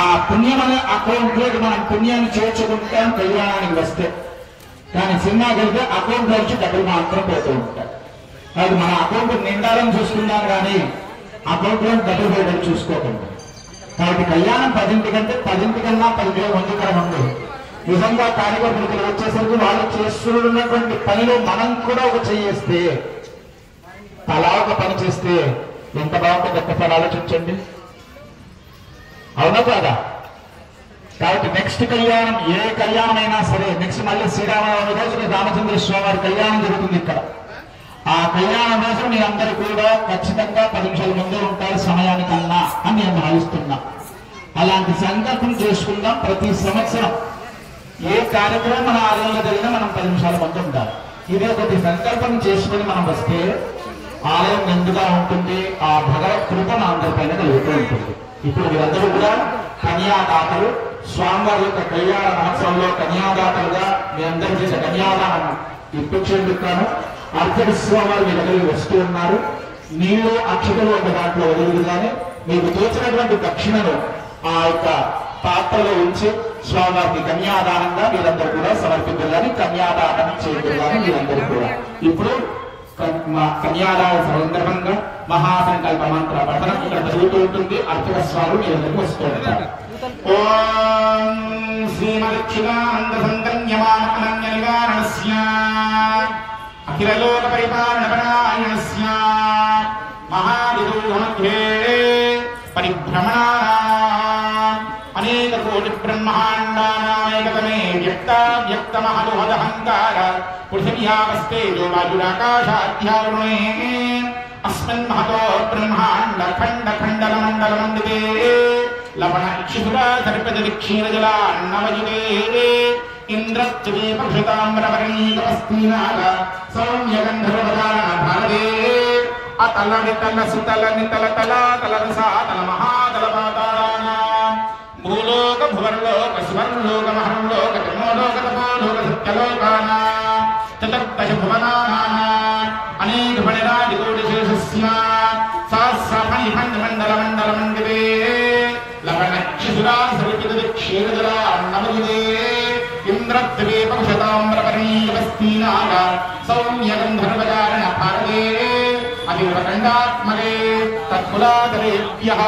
ఆ పుణ్యం అనే అకౌంట్లోకి మనం పుణ్యాన్ని చేర్చుకుంటాం కళ్యాణానికి వస్తే. కానీ సినిమాకి వెళ్తే అకౌంట్లో నుంచి డబ్బులు మాత్రం పోతూ ఉంటాయి. అది మన అకౌంట్ నిండాలని చూసుకుందాం కానీ అకౌంట్లో డబ్బులు పోయడం చూసుకోకండి. కాబట్టి కళ్యాణం 10 కంటే 10 కన్నా 10 మందికరం ఉంది. నిజంగా కార్యకర్తలు వచ్చేసరికి వాళ్ళు చేస్తున్నటువంటి పనిలో మనం కూడా ఒక చేస్తే, తలా ఒక పని చేస్తే ఎంత బాగుంటుంది ఒక్కసారి ఆలోచించండి. అవునా కాదా? కాబట్టి నెక్స్ట్ కళ్యాణం ఏ కళ్యాణం అయినా సరే, నెక్స్ట్ మళ్ళీ శ్రీరామనవమి రోజు రామచంద్ర స్వామి వారి కళ్యాణం జరుగుతుంది ఇక్కడ. ఆ కళ్యాణం రోజు మీ అందరూ కూడా ఖచ్చితంగా 10 నిమిషాల ముందే ఉంటారు సమయానికన్నా అని నేను భావిస్తున్నా. అలాంటి సంకల్పం చేసుకుందాం. ప్రతి సంవత్సరం ఏ కార్యక్రమం మన ఆలయంలో జరిగినా మనం 10 నిమిషాల ముందు ఉండాలి. ఇదే ఒకటి సంకల్పం చేసుకుని మనం వస్తే ఆలయం నిండుగా ఉంటుంది. ఆ భగవత్ కృప మన అందరిపైన కలుగుతూ ఉంటుంది. ఇప్పుడు మీరందరూ కూడా కన్యాదాతలు, స్వామివారి యొక్క కళ్యాణ మహోత్సవంలో కన్యాదాతలుగా మీ అందరూ చేసే కన్యాదానం ఇప్పించేందుకు అర్చక స్వామివారు మీ దగ్గరికి వస్తూ ఉన్నారు. నీళ్లు అక్షతలు ఒక దాంట్లో వదులుగానే మీకు తోచినటువంటి దక్షిణను ఆ యొక్క పాత్రలో ఉంచి స్వామివారికి కన్యాదానంగా మీరందరూ కూడా సమర్పించాలని, కన్యాదానం చేయాలని మీరందరూ కూడా. ఇప్పుడు కన్యాదాన సందర్భంగా మహాసంకల్ప మంత్ర పఠనం ఇక్కడ జరుగుతూ ఉంటుంది. అర్చక స్వామి మీ దగ్గరికి వస్తూ ఉంటారు. ఓం శ్రీమదక్షిణానంద సంకన్యమానన్య నివారణస్య అఖిలలోక పరిపాలనపరాయణస్య మహావిదూహమధ్యే పరిభ్రమణానాం అనేక కోటి బ్రహ్మాండానాయకతమే వ్యక్తమహదుహదహంకార పృథివ్యావస్తేజో వాయురాకాశాధ్యారుణే అస్మిన్ మహతో బ్రహ్మాండ ఖండ ఖండల మండల మండితే లవణ ఇక్షుసురా సర్పజలి క్షీరజలాన్నవయుతే ఇంద్రత్వీపక్షతామ్రవర్ణీకవస్తీనాగ సౌమ్యగంధర్వదాన భారతే అతల నితల సుతల నితల తలా తల రసాతల మహాతల పాతాళానాం భూలోక భువర్లోక సువర్లోక మహర్లోక జన్మలోక తపోలోక సత్యలోకానాం చతుర్దశ భువనానాం అనేక ఫణిరాజి కోటి శేషస్య సహస్రఫణి ఫణి మండల మండల మండితే లవణ ఇక్షుసురా సర్పజలి క్షీరజలాన్నవయుతే ఇంద్రత్వీపక్షతామ్రవర్ణీకవస్తీనాగ సౌమ్యగంధర్వదాన భారతే అతివకండాత్మకే తత్ఫులాదరేభ్యః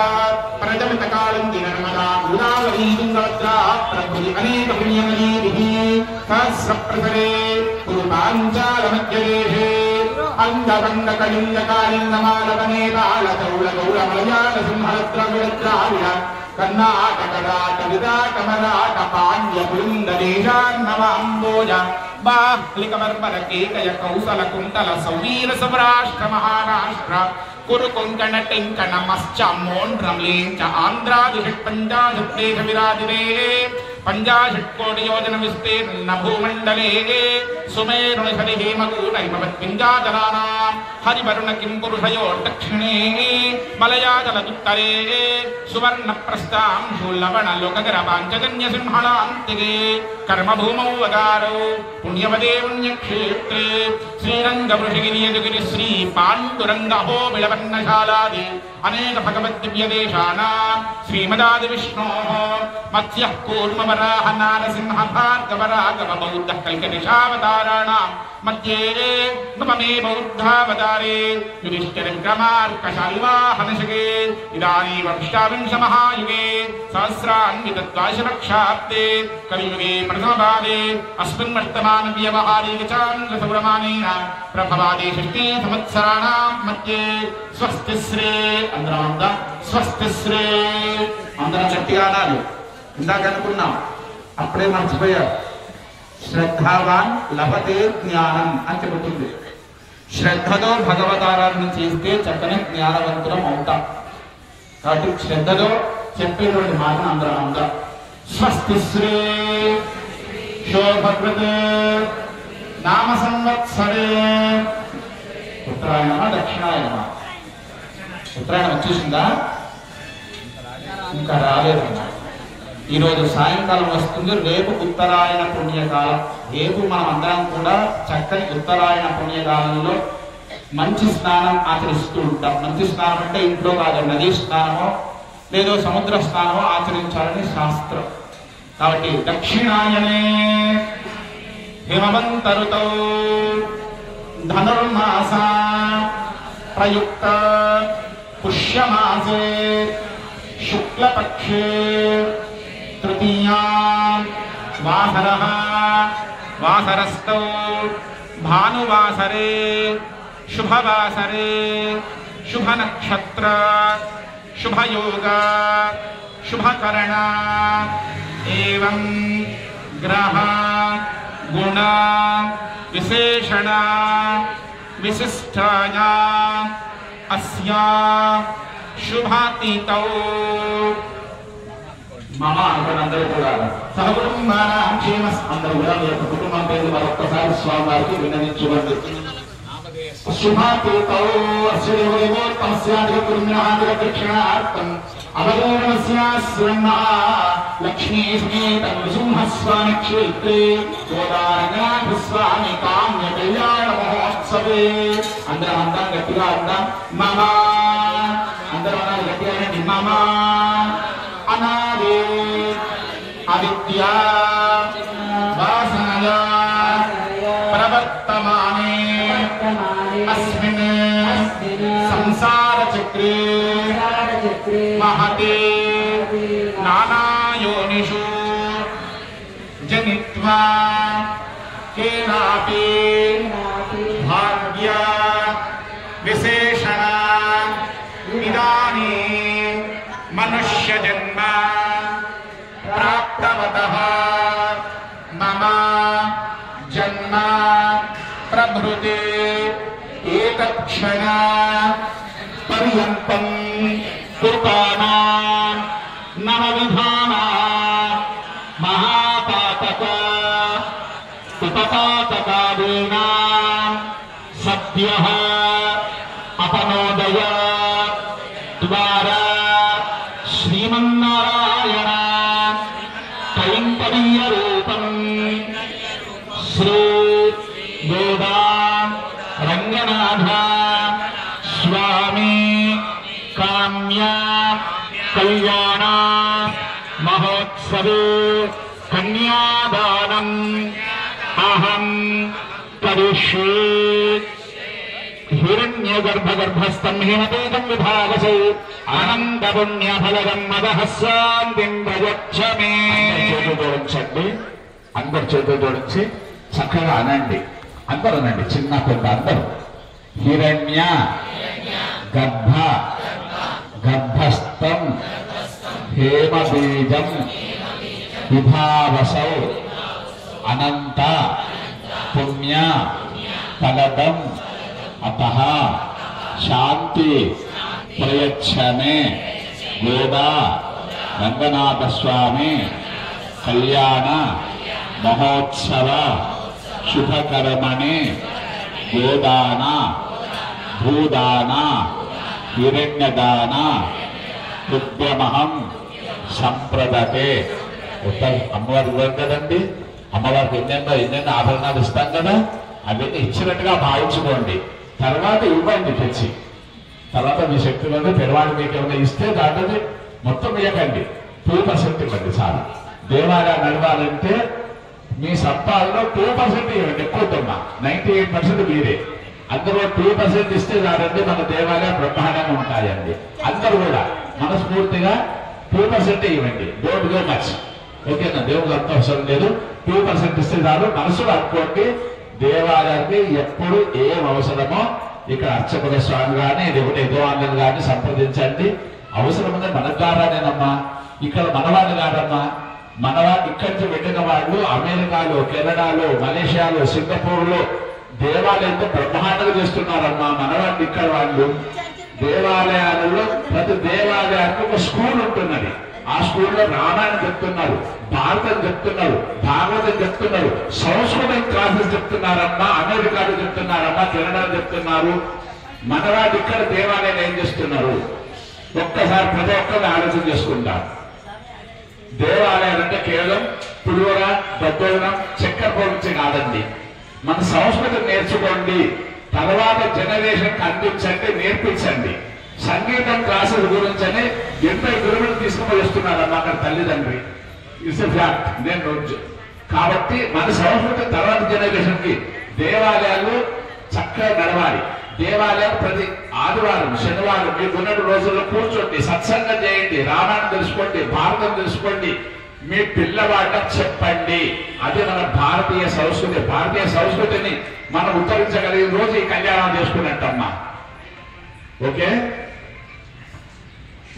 ప్రజమితకాళంతి నర్మదా గోదావరీ తుంగభద్రా ప్రభృతి అనేక పుణ్యనదీభిః సహస్రప్రసరే పూర్వాంచాలమధ్యదేశే అంగవంగ కళింగ కాళింగమాలవనేపాల చౌళ గౌళ మలయాళ సింహద్ర విద్రావిడ కర్ణాటక రాట విరాట మరాఠ పాండ్య బృంద దేశాన్నవాంబోజ బాహ్లికవర్మర కేకయ కౌసల కుంతల సౌవీర సౌరాష్ట్ర మహారాష్ట్ర కురు కొంకణ టెంకణ మశ్చ మోండ్రం లేంచ ఆంధ్రాదిషట్ పంచాశత్ దేశ విరాజిరే 50 కోటి యోజన విస్తీర్ణ భూమండలే సుమేరుని హరి హేమకూటైమవత్పింజాజలానాం హరివరుణ కిం పురుషయో దక్షిణే మలయాజలదుత్తరే సువర్ణ ప్రస్థాం శూలవణ లోకగర పాంచజన్య సింహళాంతికే కర్మభూమౌ వగారౌ పుణ్యవదే పుణ్యక్షేత్రే శ్రీరంగ వృషగిరియదుగిరి శ్రీ పాండురంగ హో విళవన్నశాలాది అనేక భగవద్దివ్యదేశానాం శ్రీమదాది విష్ణోః మత్స్యః కూర్మవరాహ నారసింహ భార్గవరాఘవ బౌద్ధ కల్కనిషావతారాణాం మధ్యే నవమే బౌద్ధావతారే యుధిష్ఠిర విక్రమార్కశాలివాహనశకే ఇదానీం అష్టావింశ మహాయుగే సహస్రాన్విత ద్వాదశలక్షాబ్దే కలియుగే ప్రథమపాదే అస్మిన్ వర్తమాన వ్యవహారిక చాంద్ర సౌరమానేన ప్రభవాదే 60 సంవత్సరాణాం మధ్యే స్వస్తి శ్రీ అందరం స్వస్తి శ్రీ అందరం గట్టిగా అనాలి. ఇందాక అనుకున్నాం, అప్పుడే మర్చిపోయారు. శ్రద్ధావాన్ లభతే జ్ఞానం అని చెబుతుంది. శ్రద్ధతో భగవతారాధన చేస్తే చక్కని జ్ఞానవంతులం అవుతాం. కాబట్టి శ్రద్ధతో చెప్పేటువంటి మాటను అందరం అందాం. స్వస్తి శ్రీ శోభకృతే నామ సంవత్సరే ఉత్తరాయణమా దక్షిణాయనమా? ఉత్తరాయణం వచ్చేసిందా? ఇంకా రాలేదమ్మా. ఈరోజు సాయంకాలం వస్తుంది. రేపు ఉత్తరాయణ పుణ్యకాలం. రేపు మనం అందరం కూడా చక్కని ఉత్తరాయణ పుణ్యకాలంలో మంచి స్నానం ఆచరిస్తూ ఉంటాం. మంచి స్నానం అంటే ఇంట్లో కాదు, నదీ స్నానమో లేదో సముద్ర స్నానం ఆచరించాలని శాస్త్రం. కాబట్టి దక్షిణాయనే హిమవంత ఋతౌ ధనుర్మాస ప్రయుక్త పుష్యమాసే శుక్లపక్షే తృతీయాం వాసరః వాసరస్తౌ భానువాసరే శుభవాసరే శుభనక్షత్ర శుభయోగ శుభకరణ ఏవం గ్రహ గుణ విశేషణ విశిష్టాయా అస్యా శుభాతీతౌ మమ అందరూ కూడా సహకుటుంబానాం క్షేమస్ అందరూ కూడా మీ యొక్క కుటుంబం పేరు మరొక్కసారి స్వామివారికి విన్నవించుకోండి. శుభాతీతౌ అస్య దేవోత్తమస్యాధికృష్ణార్థం అవగోణస్యాస్వన్న లక్ష్మీ సమేత నృసింహస్వామి క్షేత్రే గోదారంగనాథస్వామి కామ్య కళ్యాణ మహోత్సవే. అందరం అందాం, గట్టిగా అందాం. మమ అందరం అన్నారు గట్టిగా అండి. మమ అనాదే అవిద్యా వాసనయా ప్రవర్తమానే అస్మిన్ సంసార చక్రే మహతే నానాయోనిషు జనిత్వా కేనాపి భాగ్య విశేషణ ఇదానీం మనుష్య జన్మ ప్రాప్తవతః మమ జన్మ ప్రభృతే ఏతక్షణ పర్యంతం కృతానాం నవవిధానా మహాపాతక ఉపపాతకాదేన సద్యః అపనోదయ ద్వారా శ్రీమన్నారాయణ కైంకర్య రూపం శ్రీ గోదా రంగనాథ స్వామి కామ్య కళ్యాణ మహోత్సవే కన్యాదానం అహం కరిష్యే. హిరణ్యగర్భగర్భస్థం హిమతేజం విభావసే ఆనందపుణ్యఫలదం మదహస్సాంతిం ప్రయచ్చమే. జోడించండి, అందరు చేతులు జోడించి చక్కగా అనండి. అందరూ అనండి, చిన్న పెద్ద అందరూ. హిరణ్య గర్భ గర్భస్థం హేమబీజం విభావసౌ అనంత పుణ్య ఫలదం అతః శాంతి ప్రయచ్చమే. గోదా రంగనాథ స్వామి కళ్యాణ మహోత్సవ శుభకర్మణి గోదాన భూదాన హిరణ్యదాన హృద్యమహం సంప్రదతే. అమ్మవారికి ఇవ్వరు కదండి, అమ్మవారికి ఎన్నెన్నో ఆభరణాలు ఇస్తాం కదా, అవన్నీ ఇచ్చినట్టుగా భావించుకోండి. తర్వాత ఇవ్వండి తెచ్చి. తర్వాత మీ శక్తులను పెరవాడి మీకు ఏమైనా ఇస్తే దాంట్లో మొత్తం ఇవ్వకండి, 2% ఇవ్వండి చాలు. దేవాలయం నడవాలంటే మీ సంపాదనలో 2% ఇవ్వండి, ఎక్కువ 98% మీరే. అందరూ 2% ఇస్తే చాలండి, మన దేవాలయం బ్రహ్మాండంగా ఉంటాయండి. అందరూ కూడా మనస్ఫూర్తిగా 2% ఇవ్వండి, డోంట్ గో మచ్. ఓకేనా? దేవుడు అంత అవసరం లేదు, 2% ఇస్తే చాలు. మనసులో అనుకోండి, దేవాలయానికి ఎప్పుడు ఏం అవసరమో ఇక్కడ అర్చకుల స్వామి కానీ లేకపోతే యజమానులు కానీ సంప్రదించండి. అవసరమైన మన ద్వారానేనమ్మా, ఇక్కడ మనవాళ్ళు కాదమ్మా. మనవాళ్ళు ఇక్కడి నుంచి వెళ్ళిన వాళ్ళు అమెరికాలో, కెనడాలో, మలేషియాలో, సింగపూర్లో దేవాలయంతో బ్రహ్మాండంగా చేస్తున్నారమ్మా. మనవాళ్ళు ఇక్కడ వాళ్ళు దేవాలయాలలో ప్రతి దేవాలయానికి ఒక స్కూల్ ఉంటున్నది. ఆ స్కూల్లో రామాయణం చెప్తున్నారు, భారతం చెప్తున్నారు, భాగవతం చెప్తున్నారు, సంస్కృతం క్లాసెస్ చెప్తున్నారమ్మా. అమెరికాలో చెప్తున్నారమ్మా, కెనడాలో చెప్తున్నారు. మనవాళ్ళు ఇక్కడ దేవాలయాలు ఏం చేస్తున్నారు ఒక్కసారి ప్రతి ఒక్కరిని ఆలోచన చేసుకుంటారు. దేవాలయాలు అంటే కేవలం పులిహోర, దద్దోజనం, చక్కెర పొంచి కాదండి. మన సంస్కృతిని నేర్చుకోండి, తర్వాత జనరేషన్ అందించండి, నేర్పించండి. సంగీతం క్లాసుల గురించని 80 గురువులు తీసుకుపోయిస్తున్నారమ్మా అక్కడ తల్లిదండ్రి. It's a fact. నేను రోజు కాబట్టి మన సంస్కృతి తర్వాత జనరేషన్ కి దేవాలయాలు చక్కగా నడవాలి. దేవాలయాలు ప్రతి ఆదివారం శనివారం మీకున్న రోజుల్లో కూర్చోండి, సత్సంగం చేయండి, రామాయణం తెలుసుకోండి, భారతం తెలుసుకోండి, మీ పిల్లవాళ్ళకి చెప్పండి. అది మన భారతీయ సంస్కృతి. భారతీయ సంస్కృతిని మనం ఉత్తరించగలిగిన రోజు ఈ కళ్యాణం చేసుకున్నట్టమ్మా. ఓకే,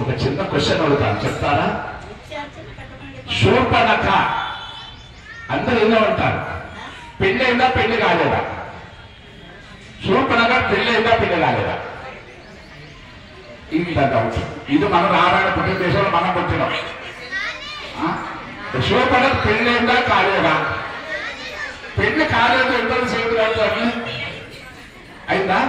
ఒక చిన్న క్వశ్చన్ అడుగుతాను, చెప్తారా? శూర్పణఖ అందరూ ఎన్నో ఉంటారు, పెళ్ళైందా పెళ్లి కాలేదా? శూర్పణఖ పెళ్ళైందా పెళ్లి కాలేదా? ఇది డౌట్. ఇది మనం రామాయణ పుట్టిన దేశంలో మనం పుట్టినాం. శూర్పణఖ పెళ్ళైందా కాలేదా? పెళ్లి కాలేదు ఎంతో సేపు అయిందా?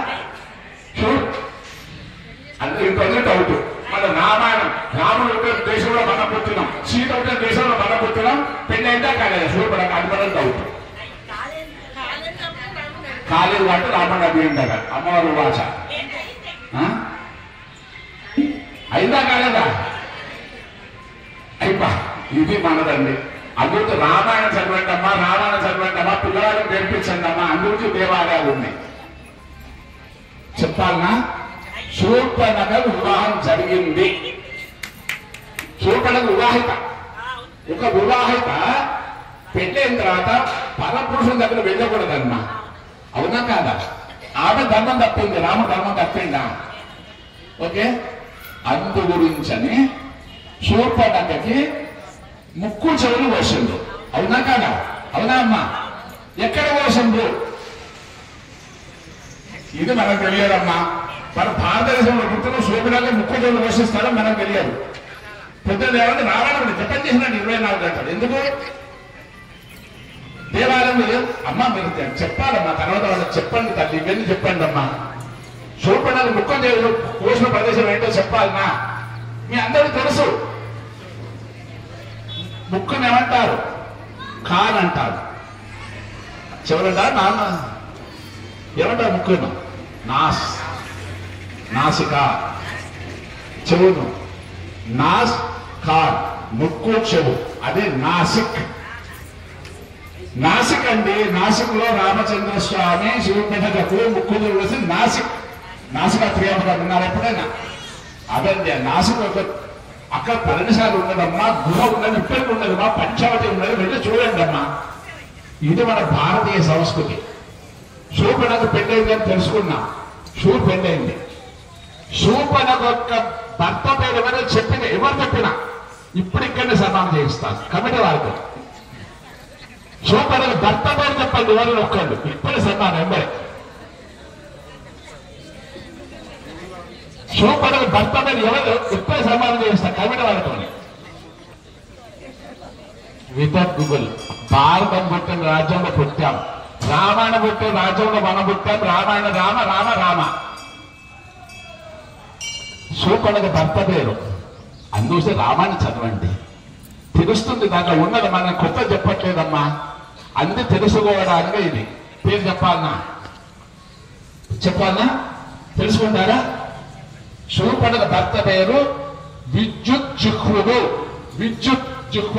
అందరూ ఇంకొంచెం డౌట్. మన రామాయణం రాముడు దేశంలో మనం పుట్టినాం, సీత ఉంటే దేశంలో మనం పుట్టినాం, పెళ్లి అయిందా కాలేదా? శూర్పణఖ అది మనం డౌట్. కాలేదు అంటే రాముడు అది ఉండగా అమ్మవారు వాచ అయిందా కాలేదా? అయిపా ఇది మనదండి. అందుకు రామాయణం చదవండమ్మా, రామాయణం చదవండమ్మా, పిల్లవాళ్ళని నేర్పించండి అమ్మా. అందుకు దేవాలయాలు ఉన్నాయి. చెప్పాలనా? శూర్పణఖ వివాహం జరిగింది. శూర్పణఖ వివాహిత. ఒక వివాహిత పెళ్ళైన తర్వాత పరపురుషుని దగ్గర వెళ్ళకూడదమ్మా. అవునా కాదా? ఆమె ధర్మం తప్పింది, రాముడు ధర్మం తప్పిందా? ఓకే, అందు గురించని శూర్పణఖకి ముక్కు చెవులు కోసిండు. అవునా కాదా? అవునా అమ్మా? ఎక్కడ కోసిండు? ఇది మనకు తెలియదమ్మా. మన భారతదేశంలో పుట్టిన శూర్పణఖ ముక్కు చెవులు కోసిస్తారో మనకు తెలియదు. పొద్దున్న ఏమంటే రావడం జపం చేసినాడు 24 గంటలు. ఎందుకు? దేవాలయం అమ్మ మీరు చెప్పాలమ్మా, తర్వాత వాళ్ళకి చెప్పండి తల్లి, ఇవన్నీ చెప్పండి అమ్మా. శూర్పణఖ ముక్కు చెవులు కోసిన ప్రదేశం ఏంటో చెప్పాలన్నా. మీ అందరికీ తెలుసు. ముక్కుని ఏమంటారు? కాన్ అంటారు. చెవులంటారు నాన్న ఏమంటారు? ముక్కును నాసిక, చెవును నాస్, కాన్ ముక్కు చెవు, అదే నాసిక్. నాసిక్ అండి. నాసిక్ లో రామచంద్ర స్వామి శివపణఖకు ముక్కు వేసి నాసిక్, నాసిక ప్రియంగా ఉన్నారు ఎప్పుడైనా? అదండి నాసిక్. ఒక అక్కడ పర్ణశాల ఉన్నదమ్మా, గుహ ఉన్నది, ఇప్పటికి ఉన్నదమ్మా, పంచావతి ఉన్నది, వెళ్ళి చూడండి అమ్మా. ఇది మన భారతీయ సంస్కృతి. శూర్పణఖ పెళ్ళైంది అని తెలుసుకున్నాం. పెళ్ళైంది. శూర్పణఖ యొక్క భర్త పేరు ఎవరైనా చెప్పిన, ఎవరు చెప్పినా ఇప్పుడు ఇక్కడనే సన్మానం చేయిస్తాను కమిటీ వారికి. శూర్పణఖ భర్త పేరు చెప్పండి ఎవరైనా ఒక్కళ్ళు, ఇప్పుడే సన్మానం ఎంబడే. శూర్పణఖ భర్త పేరు ఎవరు ఇప్పుడే సన్మానం చేయిస్తాను కమిటీ వారితో. Without Google. భారతం పుట్టిన రాజ్యంలో పుట్టాం, రామాయణ పుట్టిన రాజ్యంలో మనం పుట్టాం. రామాయణ రామ రామ రామ. శూర్పణఖ భర్త పేరు. అందుకే రామాయణం చదవండి, తెలుస్తుంది. దాంట్లో ఉన్నది మనం కొత్త చెప్పట్లేదమ్మా. అన్ని తెలుసుకోవడానికి ఇది పేరు చెప్పాలన్నా, చెప్పాలన్నా తెలుసుకుంటారా? శూర్పణఖ భర్త పేరు విద్యుత్ జిహ్వుడు. విద్యుత్ జిహ్వ,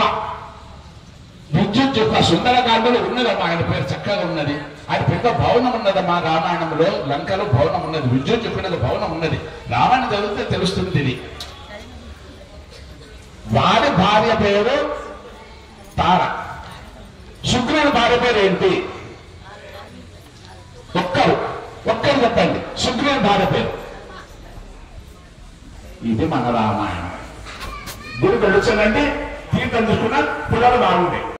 విద్యుత్ జిహ్వ. సుందరకాండలో ఉన్నదమ్మా ఆయన పేరు, చక్కగా ఉన్నది. ఆయన పెద్ద భవనం ఉన్నదమ్మా రామాయణంలో. లంకలో భవనం ఉన్నది, విద్యుత్ జిహ్వునది భవనం ఉన్నది. రామాయణం చదివితే తెలుస్తుంది ఇది. వాడి భార్య పేరు తార. శుక్రుని భార్య పేరు ఏంటి? ఒక్కరు చెప్పండి శుక్రుని భార్య పేరు. ఇది మన రామాయణం. గుడి వెళ్ళొచ్చానండి, తీర్థం తీసుకున్నా పిల్లలు బాగుండే.